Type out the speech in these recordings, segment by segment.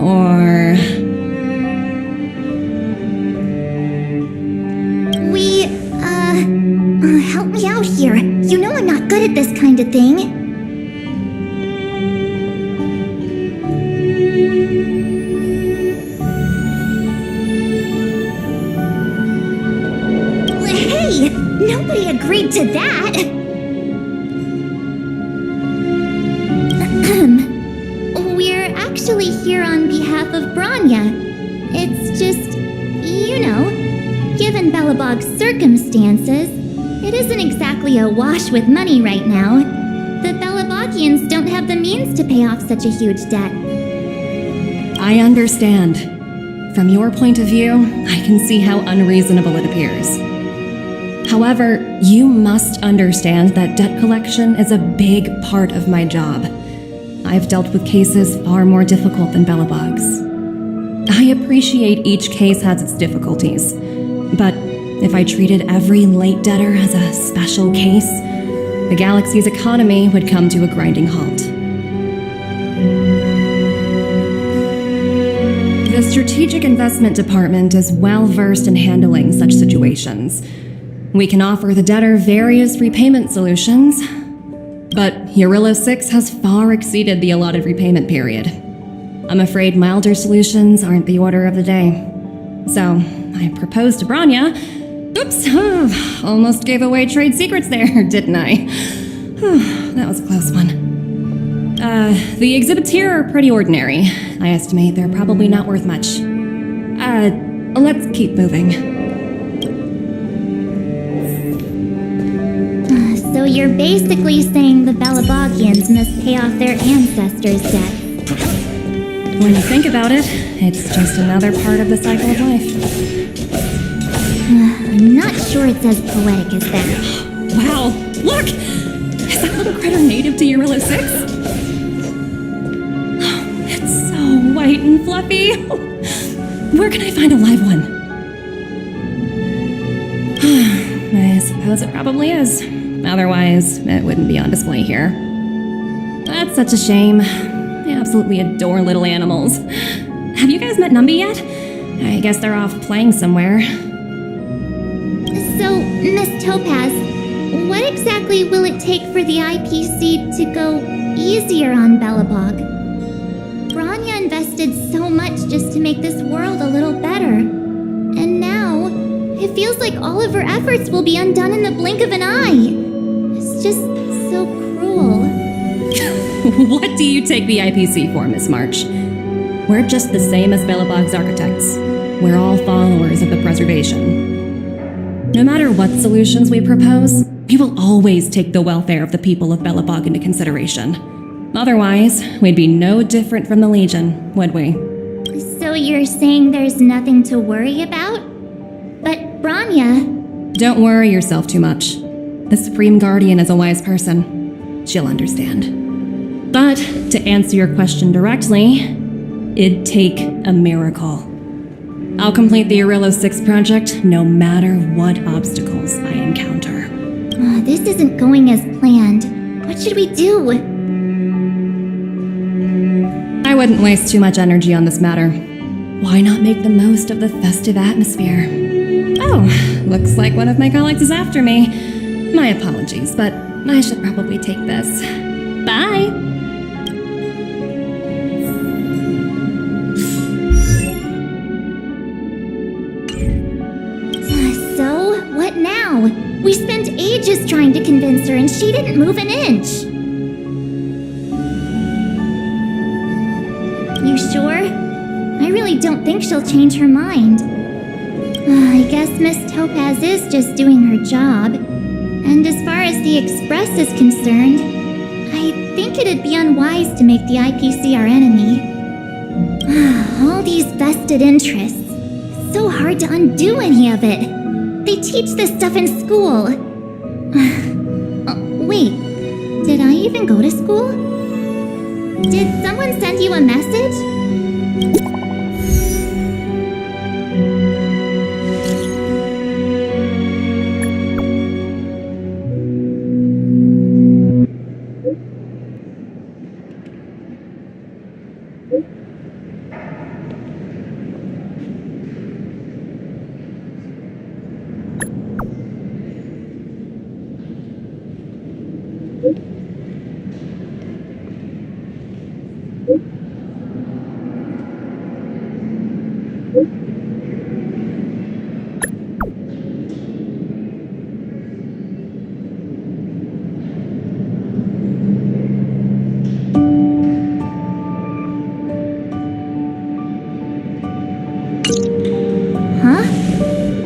or... Help me out here. You know I'm not good at this kind of thing. Hey! Nobody agreed to that! We're actually here on behalf of Branya. It's just, you know, given Belobog's circumstances, it isn't exactly a wash with money right now. The Belobogians don't have the means to pay off such a huge debt. I understand. From your point of view, I can see how unreasonable it appears. However, you must understand that debt collection is a big part of my job. I've dealt with cases far more difficult than Belobog's. I appreciate each case has its difficulties, but if I treated every late debtor as a special case, the galaxy's economy would come to a grinding halt. The Strategic Investment Department is well versed in handling such situations. We can offer the debtor various repayment solutions, but Eurillo 6 has far exceeded the allotted repayment period. I'm afraid milder solutions aren't the order of the day. So, I proposed to Branya. Oops, almost gave away trade secrets there, didn't I? That was a close one. The exhibits here are pretty ordinary. I estimate they're probably not worth much. Let's keep moving. So you're basically saying the Belobogians must pay off their ancestors' debt. When you think about it, it's just another part of the cycle of life. I'm not sure it's as poetic as that. Wow, look! Is that little critter native to Eurillo 6? It's so white and fluffy. Where can I find a live one? I suppose it probably is. Otherwise, it wouldn't be on display here. That's such a shame. I absolutely adore little animals. Have you guys met Numby yet? I guess they're off playing somewhere. So, Miss Topaz, what exactly will it take for the IPC to go easier on Belobog? Branya invested so much just to make this world a little better. And now, it feels like all of her efforts will be undone in the blink of an eye. It's just so cruel. What do you take the IPC for, Miss March? We're just the same as Belobog's architects. We're all followers of the preservation. No matter what solutions we propose, we will always take the welfare of the people of Belobog into consideration. Otherwise, we'd be no different from the Legion, would we? So you're saying there's nothing to worry about? But Branya... Don't worry yourself too much. The Supreme Guardian is a wise person. She'll understand. But, to answer your question directly, it'd take a miracle. I'll complete the Eurillo 6 project no matter what obstacles I encounter. This isn't going as planned. What should we do? I wouldn't waste too much energy on this matter. Why not make the most of the festive atmosphere? Oh, looks like one of my colleagues is after me. My apologies, but I should probably take this. Bye! So, what now? We spent ages trying to convince her and she didn't move an inch. You sure? I really don't think she'll change her mind. I guess Miss Topaz is just doing her job. And as far as the Express is concerned, I think it'd be unwise to make the IPC our enemy. All these vested interests. It's so hard to undo any of it. They teach this stuff in school. Wait, did I even go to school? Did someone send you a message?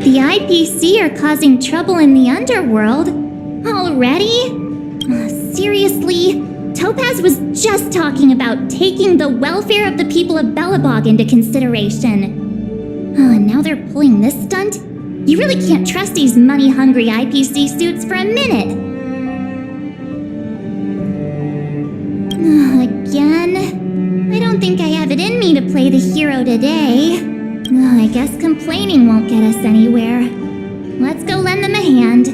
The IPC are causing trouble in the underworld? Already? Seriously? Topaz was just talking about taking the welfare of the people of Belobog into consideration. And now they're pulling this stunt? You really can't trust these money-hungry IPC suits for a minute. Again? I don't think I have it in me to play the hero today. I guess complaining won't get us anywhere. Let's go lend them a hand.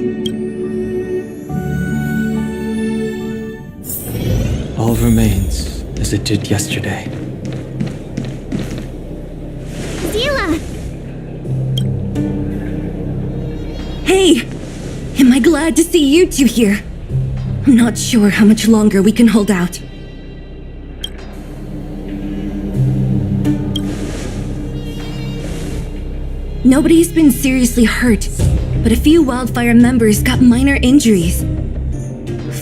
All remains as it did yesterday. Zila! Hey! Am I glad to see you two here? I'm not sure how much longer we can hold out. Nobody's been seriously hurt, but a few Wildfire members got minor injuries.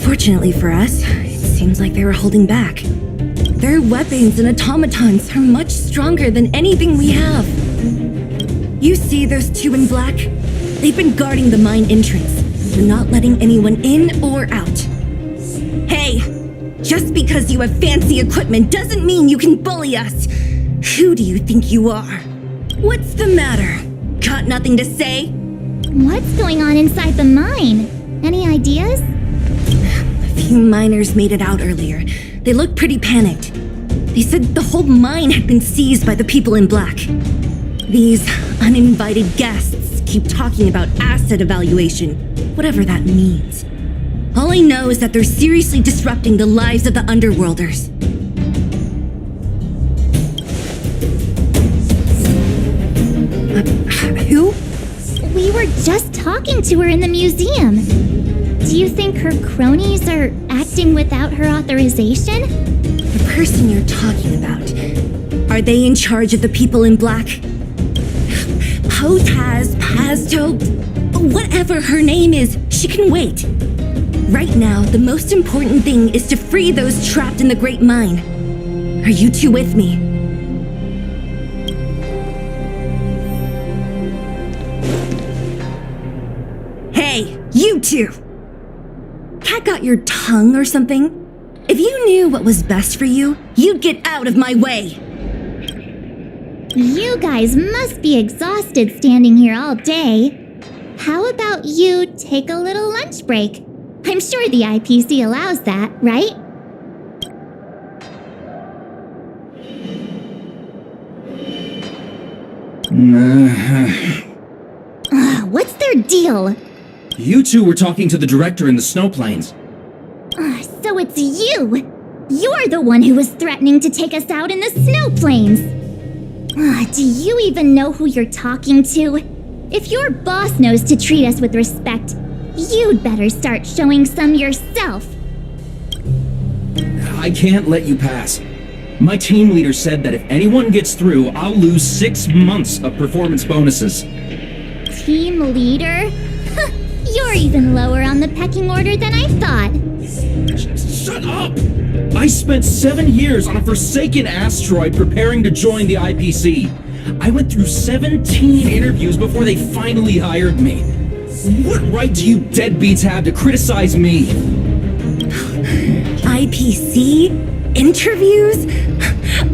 Fortunately for us, it seems like they were holding back. Their weapons and automatons are much stronger than anything we have. You see those two in black? They've been guarding the mine entrance. They're not letting anyone in or out. Hey! Just because you have fancy equipment doesn't mean you can bully us! Who do you think you are? What's the matter? Got nothing to say? What's going on inside the mine? Any ideas? A few miners made it out earlier. They looked pretty panicked. They said the whole mine had been seized by the people in black. These uninvited guests keep talking about asset evaluation, whatever that means. All I know is that they're seriously disrupting the lives of the Underworlders. Who? We were just talking to her in the museum. Do you think her cronies are acting without her authorization? The person you're talking about. Are they in charge of the people in black? Potaz, Pasto, whatever her name is, she can wait. Right now, the most important thing is to free those trapped in the Great Mine. Are you two with me? Hey, you two! Cat got your tongue or something? If you knew what was best for you, you'd get out of my way! You guys must be exhausted standing here all day. How about you take a little lunch break? I'm sure the IPC allows that, right? What's their deal? You two were talking to the director in the snow plains. So it's you! You're the one who was threatening to take us out in the snow plains! Do you even know who you're talking to? If your boss knows to treat us with respect, you'd better start showing some yourself. I can't let you pass. My team leader said that if anyone gets through, I'll lose 6 months of performance bonuses. Team leader? You're even lower on the pecking order than I thought. Shut up! I spent 7 years on a forsaken asteroid preparing to join the IPC. I went through 17 interviews before they finally hired me. What right do you deadbeats have to criticize me? IPC? Interviews?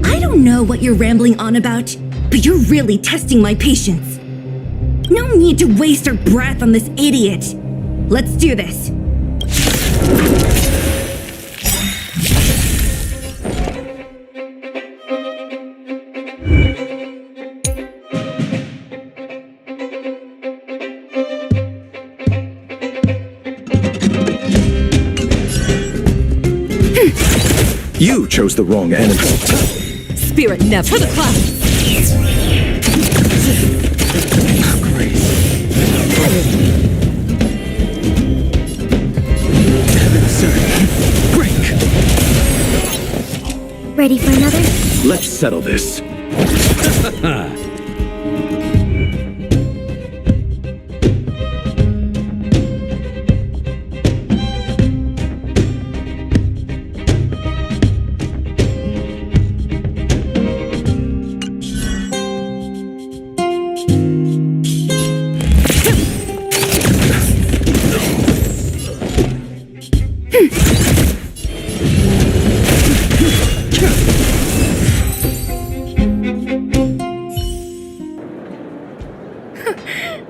I don't know what you're rambling on about, but you're really testing my patience. No need to waste our breath on this idiot. Let's do this. You chose the wrong enemy. Spirit never. To the clouds. Ready for another? Let's settle this.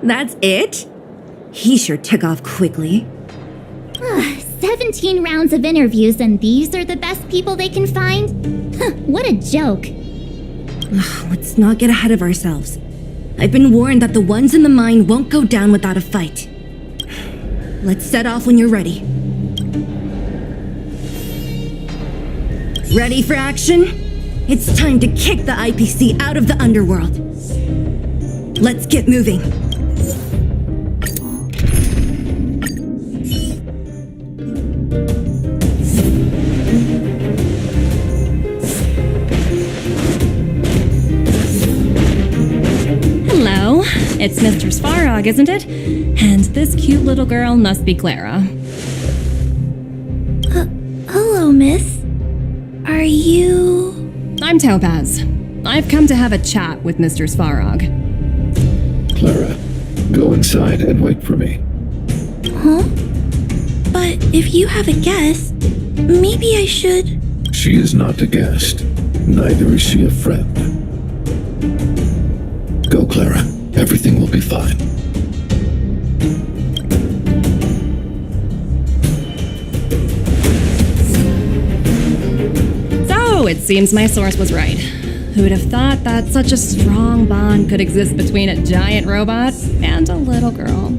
That's it? He sure took off quickly. 17 rounds of interviews and these are the best people they can find? What a joke. Let's not get ahead of ourselves. I've been warned that the ones in the mine won't go down without a fight. Let's set off when you're ready. Ready for action? It's time to kick the IPC out of the underworld. Let's get moving. Hello, it's Mr. Svarog, isn't it? And this cute little girl must be Clara. Hello, miss. Are you... I'm Topaz. I've come to have a chat with Mr. Svarog. Clara, go inside and wait for me. Huh? But if you have a guest, maybe I should... She is not a guest. Neither is she a friend. Go, Clara. Everything will be fine. So, it seems my source was right. Who would have thought that such a strong bond could exist between a giant robot and a little girl?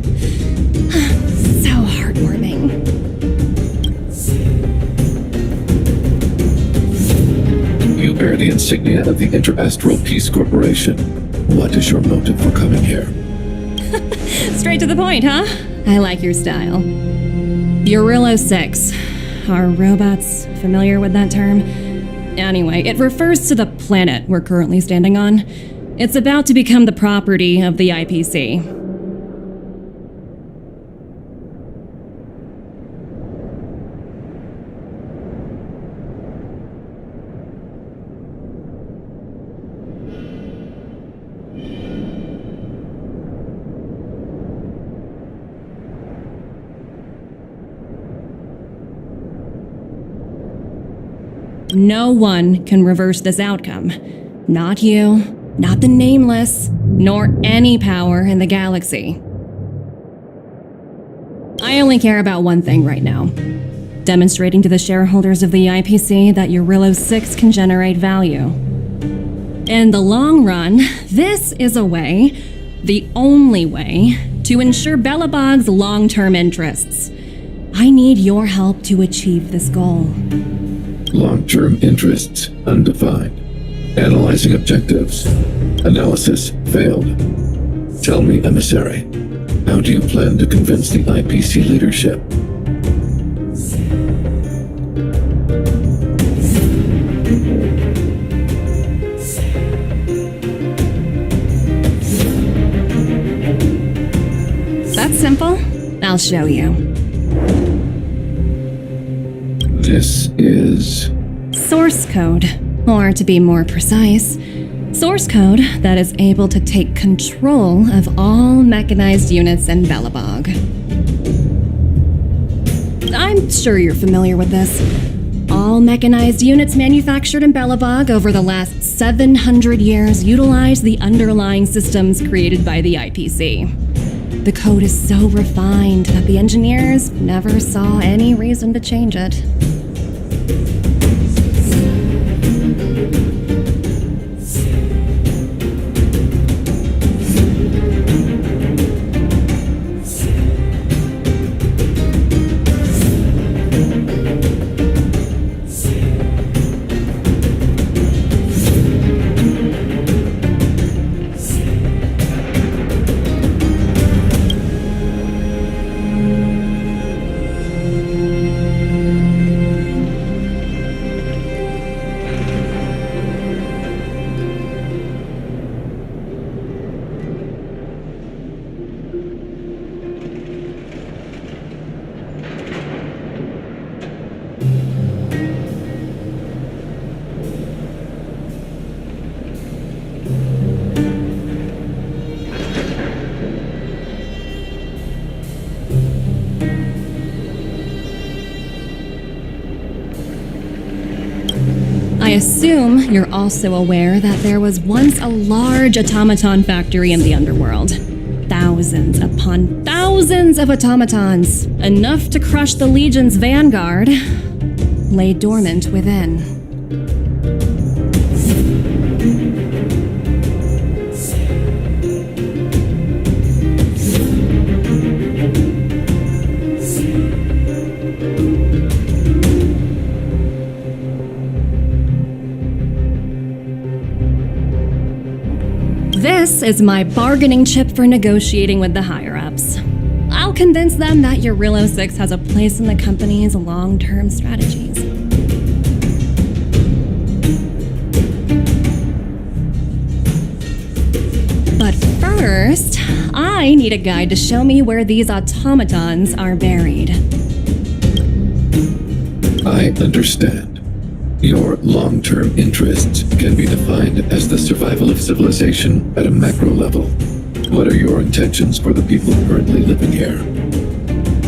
So heartwarming. You bear the insignia of the Interastral Peace Corporation. What is your motive for coming here? Straight to the point, huh? I like your style. Eurillo 6. Are robots familiar with that term? Anyway, it refers to the planet we're currently standing on. It's about to become the property of the IPC. No one can reverse this outcome. Not you, not the Nameless, nor any power in the galaxy. I only care about one thing right now. Demonstrating to the shareholders of the IPC that Eurillo 6 can generate value. In the long run, this is a way, the only way, to ensure Belobog's long-term interests. I need your help to achieve this goal. Long-term interests undefined. Analyzing objectives. Analysis failed. Tell me, emissary, how do you plan to convince the IPC leadership? That's simple. I'll show you. This is... Source code, or to be more precise, source code that is able to take control of all mechanized units in Belobog. I'm sure you're familiar with this. All mechanized units manufactured in Belobog over the last 700 years utilize the underlying systems created by the IPC. The code is so refined that the engineers never saw any reason to change it. I assume you're also aware that there was once a large automaton factory in the underworld. thousands upon thousands of automatons, enough to crush the Legion's vanguard, lay dormant within. This is my bargaining chip for negotiating with the higher-ups. I'll convince them that Eurilo 6 has a place in the company's long-term strategies. But first, I need a guide to show me where these automatons are buried. I understand. Your long-term interests can be defined as the survival of civilization at a macro level. What are your intentions for the people currently living here?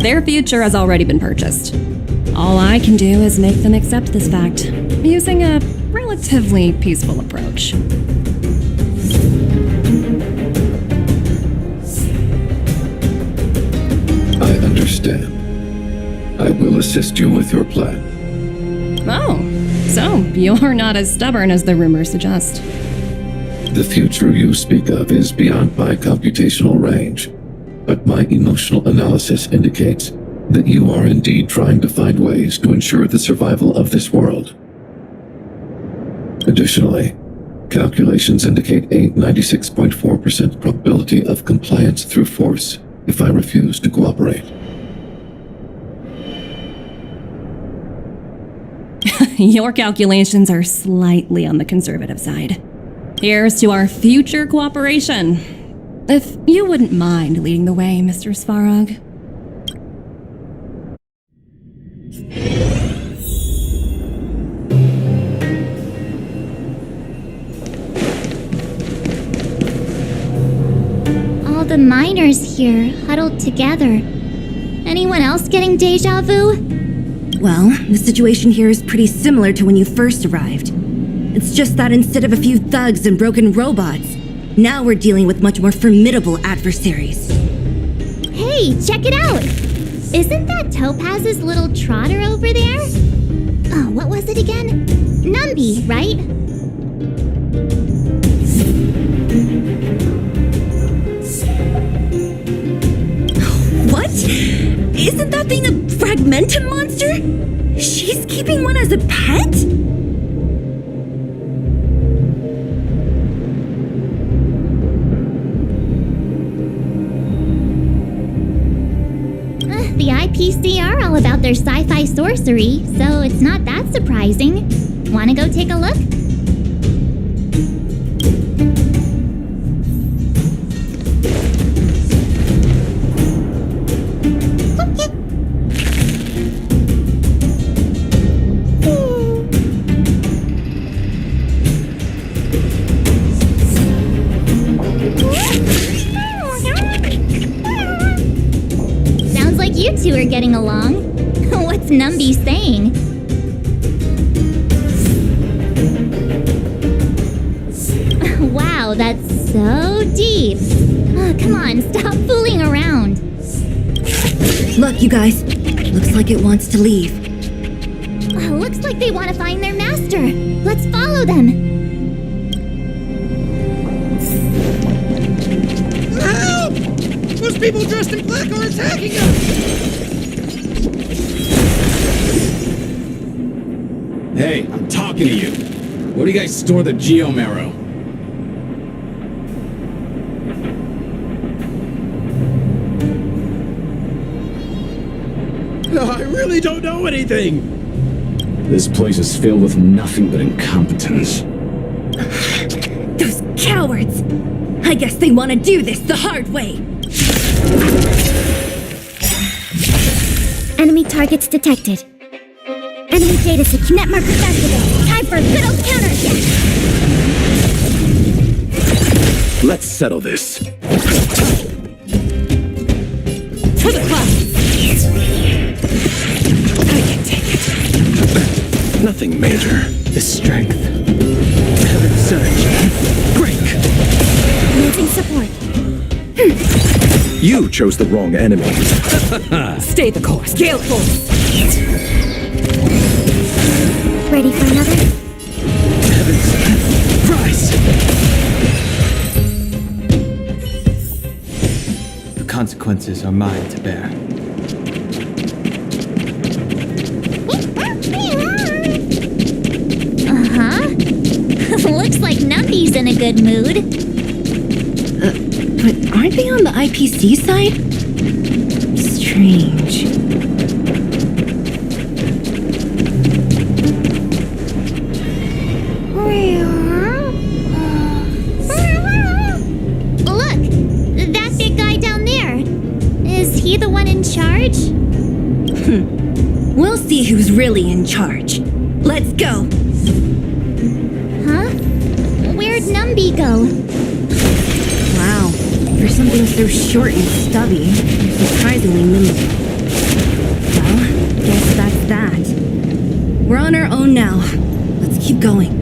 Their future has already been purchased. All I can do is make them accept this fact, using a relatively peaceful approach. I understand. I will assist you with your plan. Oh, so you're not as stubborn as the rumors suggest. The future you speak of is beyond my computational range, but my emotional analysis indicates that you are indeed trying to find ways to ensure the survival of this world. Additionally, calculations indicate a 96.4% probability of compliance through force if I refuse to cooperate. Your calculations are slightly on the conservative side. Here's to our future cooperation. If you wouldn't mind leading the way, Mr. Svarog. All the miners here, huddled together. Anyone else getting deja vu? Well, the situation here is pretty similar to when you first arrived. It's just that instead of a few thugs and broken robots, now we're dealing with much more formidable adversaries. Hey, check it out! Isn't that Topaz's little trotter over there? Oh, what was it again? Numby, right? What? Isn't that thing a Fragmentum monster? She's keeping one as a pet? The IPC are all about their sci-fi sorcery, so it's not that surprising. Wanna go take a look? You two are getting along. What's Numby saying? Wow, that's so deep. Oh, come on, stop fooling around. Look, you guys. Looks like it wants to leave. Looks like they want to find their master. Let's follow them. Help! Those people dressed in black are attacking us! Hey, I'm talking to you. Where do you guys store the Geomarrow? I really don't know anything! This place is filled with nothing but incompetence. Those cowards! I guess they want to do this the hard way. Enemy targets detected. Enemy data seek net marker activated. Time for a good old counterattack. Let's settle this. For the clouds! I can take it. Nothing major. This strength. Heaven surge. Break. Moving support. You chose the wrong enemy. Stay the course. Gale Force! Ready for another? Price! The consequences are mine to bear. Uh-huh. Looks like Numby's in a good mood. But aren't they on the IPC side? Strange. Look! That big guy down there. Is he the one in charge? We'll see who's really in charge. Let's go. Huh? Where'd Numby go? Wow. For something so short and stubby, you're surprisingly nimble. Well, guess that's that. We're on our own now. Let's keep going.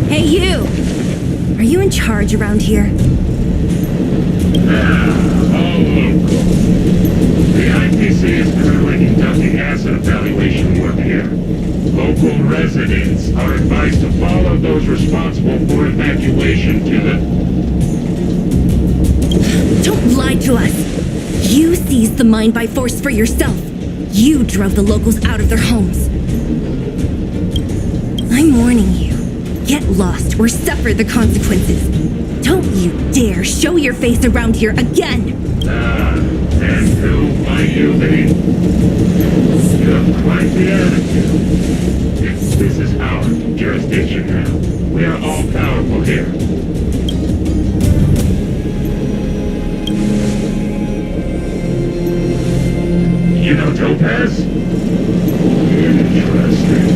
Hey, you! Are you in charge around here? All local. The IPC is currently conducting asset evaluation work here. Local residents are advised to follow those responsible for evacuation to the... Don't lie to us! You seized the mine by force for yourself. You drove the locals out of their homes. I'm warning you. Get lost or suffer the consequences. Don't you dare show your face around here again! And who might you be? You have quite the attitude. This is our jurisdiction now. We are all powerful here. You know Topaz? Interesting.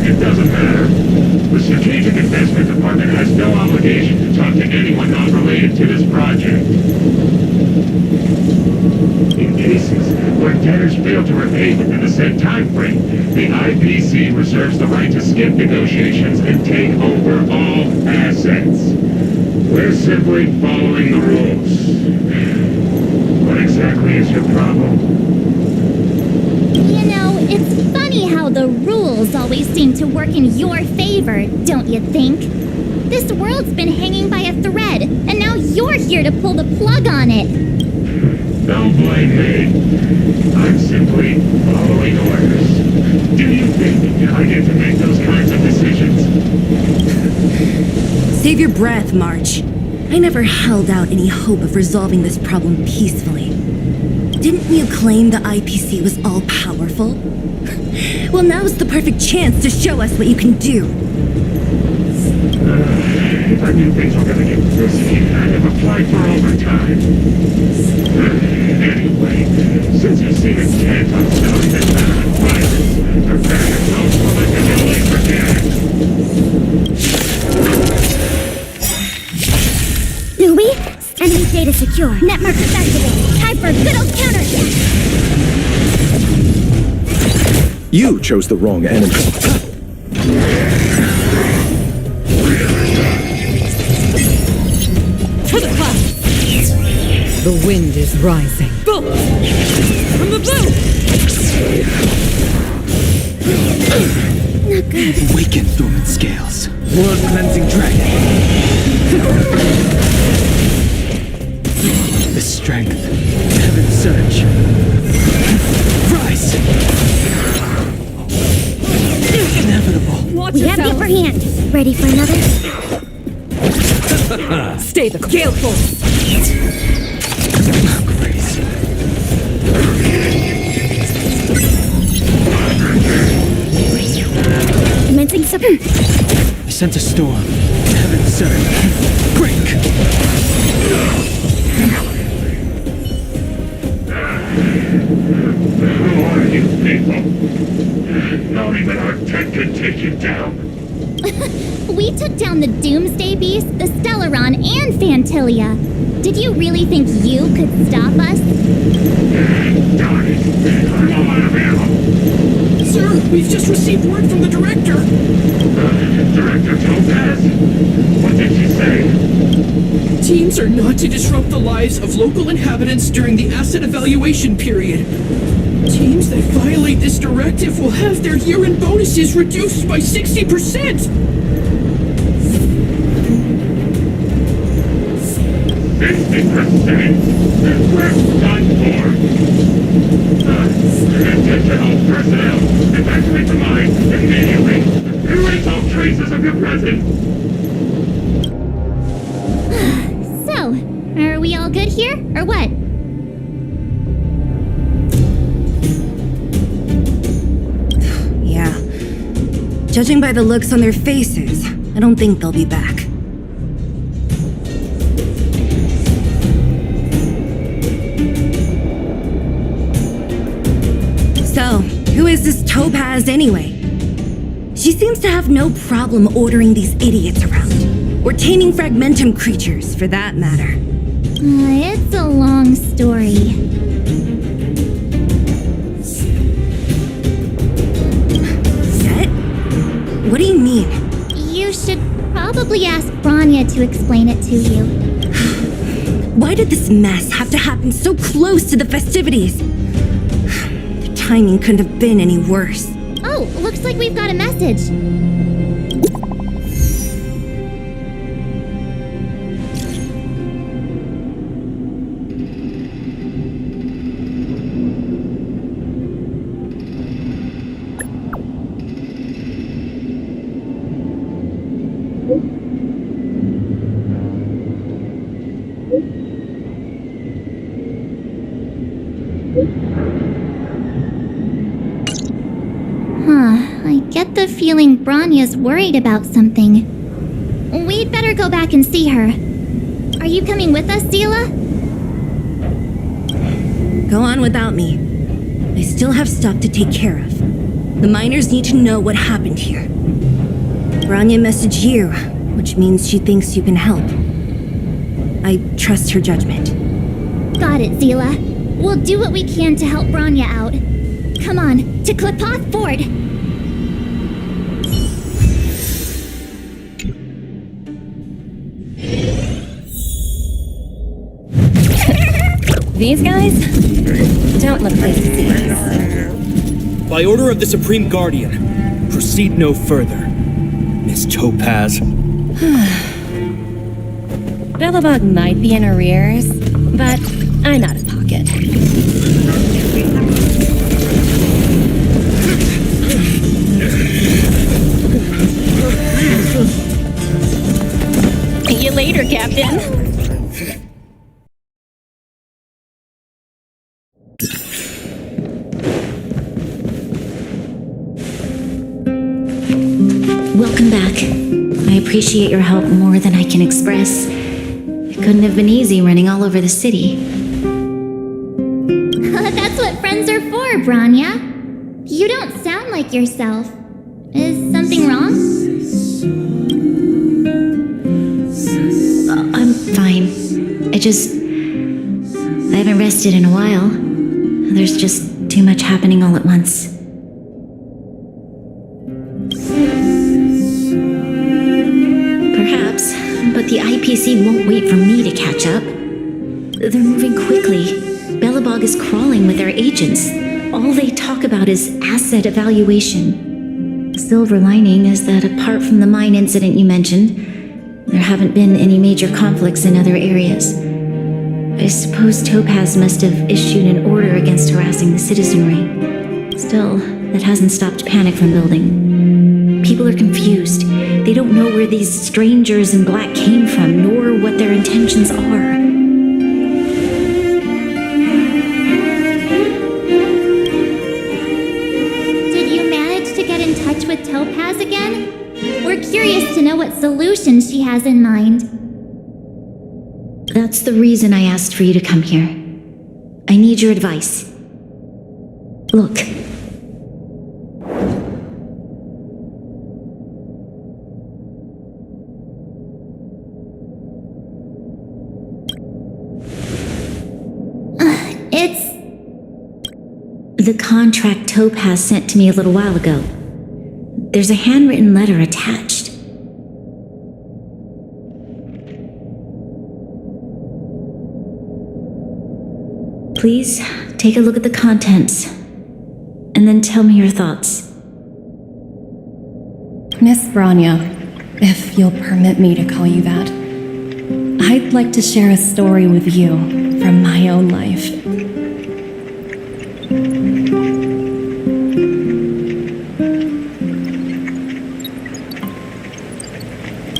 It doesn't matter. The Strategic Investment Department has no obligation to talk to anyone not related to this project. In cases where debtors fail to repay within the said time frame, the IPC reserves the right to skip negotiations and take over all assets. We're simply following the rules. What exactly is your problem? You know, it's funny how the rules always seem to work in your favor, don't you think? This world's been hanging by a thread, and now you're here to pull the plug on it. Don't blame me. I'm simply following orders. Do you think I get to make those kinds of decisions? Save your breath, March. I never held out any hope of resolving this problem peacefully. Didn't you claim the IPC was all-powerful? Well, now's the perfect chance to show us what you can do. If I knew things were gonna get risky, I'd have applied for overtime. Anyway, since you seem intent on selling this matter in private, prepare yourselves for like a laser Louie? Enemy data secure. Net markers activated. Time for a good old counterattack. You chose the wrong enemy. To the clouds! The wind is rising. Bullets! From the blue! Not good. Awaken, dormant scales. World-cleansing dragon. The strength. Heaven surge. Rise! Inevitable. Watch We have the yourself. upper hand. Ready for another? Stay the Gale Force! Crazy. Commencing something. I sent a storm. Heaven surge. Break! Who are you people? Not even our tech could take you down. We took down the Doomsday Beast, the Stellaron, and Fantilia. Did you really think you could stop us? Darn it, I'm all out of ammo. Sir, We've just received word from the director. Director Topaz? What did she say? Teams are not to disrupt the lives of local inhabitants during the asset evaluation period. Teams that violate this directive will have their year-end bonuses reduced by 60%! 60%? We're done for. Attention all personnel. Evacuate the mine immediately. Erase all traces of your presence. So, are we all good here, or what? Yeah. Judging by the looks on their faces, I don't think they'll be back. So, who is this Topaz anyway? She seems to have no problem ordering these idiots around. Or taming fragmentum creatures, for that matter. It's a long story. Set? What do you mean? You should probably ask Branya to explain it to you. Why did this mess have to happen so close to the festivities? The timing couldn't have been any worse. Oh, looks like we've got a message. I get the feeling Branya's worried about something. We'd better go back and see her. Are you coming with us, Zila? Go on without me. I still have stuff to take care of. The miners need to know what happened here. Branya messaged you, which means she thinks you can help. I trust her judgment. Got it, Zila. We'll do what we can to help Branya out. Come on, to Klipoth Ford! These guys don't look pleased to see us. By order of the Supreme Guardian, proceed no further. Miss Topaz. Bellabug might be in arrears, but I'm out of pocket. See you later, Captain. Welcome back. I appreciate your help more than I can express. It couldn't have been easy running all over the city. That's what friends are for, Branya. You don't sound like yourself. Is something wrong? I'm fine. I haven't rested in a while. There's just too much happening all at once. Perhaps, but the IPC won't wait for me to catch up. They're moving quickly. Bellabog is crawling with their agents. All they talk about is asset evaluation. The silver lining is that apart from the mine incident you mentioned, there haven't been any major conflicts in other areas. I suppose Topaz must have issued an order against harassing the citizenry. Still, that hasn't stopped panic from building. People are confused. They don't know where these strangers in black came from, nor what their intentions are. Did you manage to get in touch with Topaz again? We're curious to know what solutions she has in mind. That's the reason I asked for you to come here. I need your advice. Look. The contract Topaz sent to me a little while ago. There's a handwritten letter attached. Please take a look at the contents, and then tell me your thoughts. Miss Branya, if you'll permit me to call you that, I'd like to share a story with you from my own life.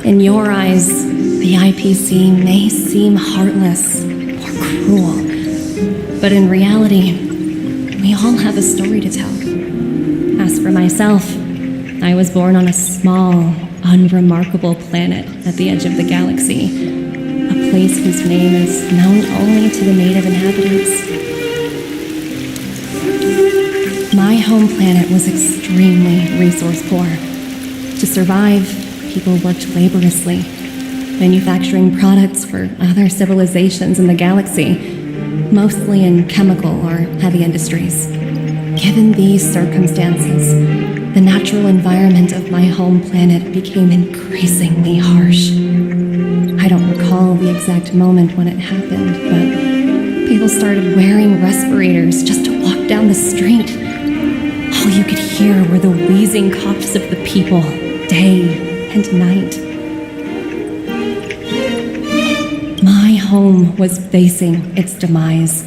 In your eyes, the IPC may seem heartless or cruel, but in reality, we all have a story to tell. As for myself, I was born on a small, unremarkable planet at the edge of the galaxy, a place whose name is known only to the native inhabitants. My home planet was extremely resource poor. To survive, people worked laboriously, manufacturing products for other civilizations in the galaxy, mostly in chemical or heavy industries. Given these circumstances, the natural environment of my home planet became increasingly harsh. I don't recall the exact moment when it happened, but people started wearing respirators just to walk down the street. All you could hear were the wheezing coughs of the people, day and night. My home was facing its demise.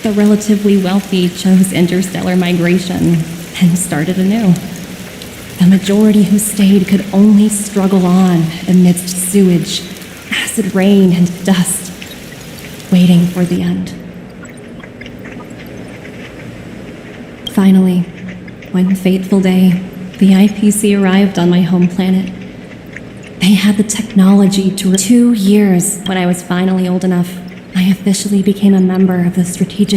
The relatively wealthy chose interstellar migration and started anew. The majority who stayed could only struggle on amidst sewage, acid rain, and dust, waiting for the end. Finally, one fateful day, the IPC arrived on my home planet. They had the technology to 2 years when I was finally old enough. I officially became a member of the strategic